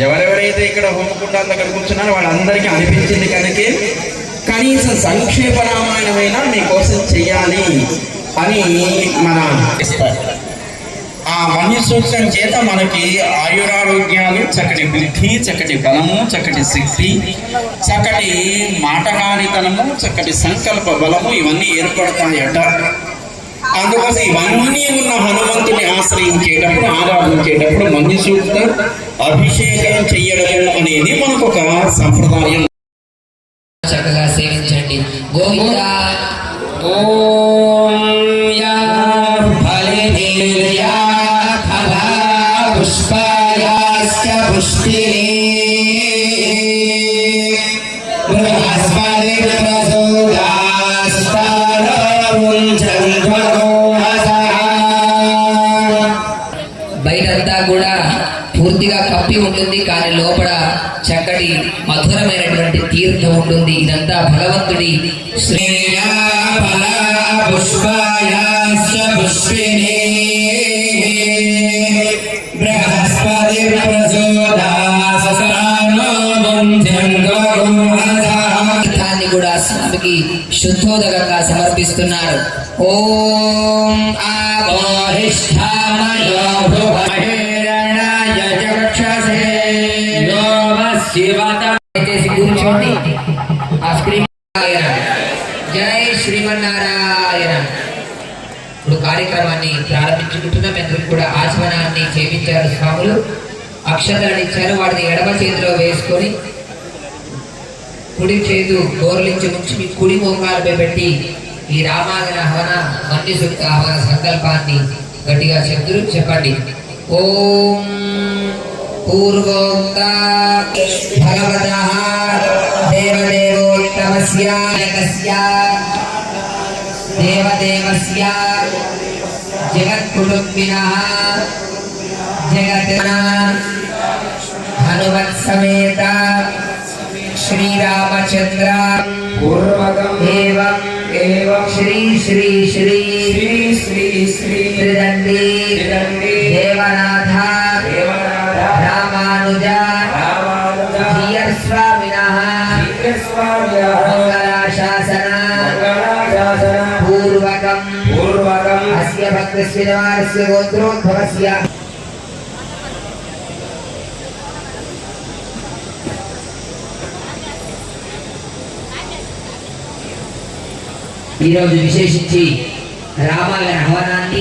ఎవరెవరైతే ఇక్కడ హోమకుండాల దగ్గర కూర్చున్నారో వాళ్ళందరికీ అనిపించింది కనుక కనీసం సంక్షేప రామాయణమైనా మీకోసం చెయ్యాలి అని మన ఆ మన్యసూత్రం చేత మనకి ఆయురారోగ్యాలు, చక్కటి బుద్ధి, చక్కటి బలము, చక్కటి శక్తి, చక్కటి మాటకారితనము, చక్కటి సంకల్ప బలము ఇవన్నీ ఏర్పడతాయట. అందుకోసం ఇవన్నీ ఉన్న హనుమంతుని ఆశ్రయించేటప్పుడు, ఆరాధించేటప్పుడు మన్యసూత్ర అభిషేకం చెయ్యడం అనేది మనకు ఒక సంప్రదాయం. చక్కగా సేవించండి. గోవిందా ఓం యా ఫలేర్యా ఫలా పుష్పాయాస్య పుష్పినే బృహస్పతి ప్రచోదయాస్తారం చంద్రమోహసః. బయటంతా కూడా పూర్తిగా కప్పి ఉంటుంది, కానీ లోపల చక్కటి మధురమైనటువంటి తీర్థం ఉంటుంది. ఇదంతా భగవంతుడి శ్రేయా ఫలా పుష్పాయాస్య పుష్పినే బృహస్పతి ప్రచోదయాస్తాన్ని కూడా స్వామికి శుద్ధోదకంగా సమర్పిస్తున్నారు. ఓం ఆవహిష్ఠామయో చేసి కూర్చోండి. ఆ స్క్రీన్ జై శ్రీమన్నారాయణ. ఇప్పుడు కార్యక్రమాన్ని ప్రారంభించుకుంటున్నాం. అందరూ కూడా ఆచమనాన్ని చేపించారు స్వాములు. అక్షతలను ఇచ్చారు. వాటిని ఎడమ చేతిలో వేసుకొని కుడి చేతు గోర్లించి ముంచి మీ కుడి మోకాలపై పెట్టి ఈ రామాయణ హవన మన్యసూక్త హవన సంకల్పాన్ని గట్టిగా చెప్పండి. ఓం పూర్వోక్త భగవతః దేవదేవోత్తమస్య దేవదేవస్య జగత్కుటుంబినః జగత్నా హనుమత్సమేత శ్రీరామచంద్ర పూర్వకం ఏవం శ్రీ శ్రీ శ్రీ శ్రీ శ్రీ శ్రీ త్రిదండి దేవనాథ రామానుజ ధీయస్వామినః మంగళాశాసన పూర్వకం అస్య భక్తస్య నివారస్య గోత్రోద్భవస్య. ఈరోజు విశేషించి రామాయణ హవనాన్ని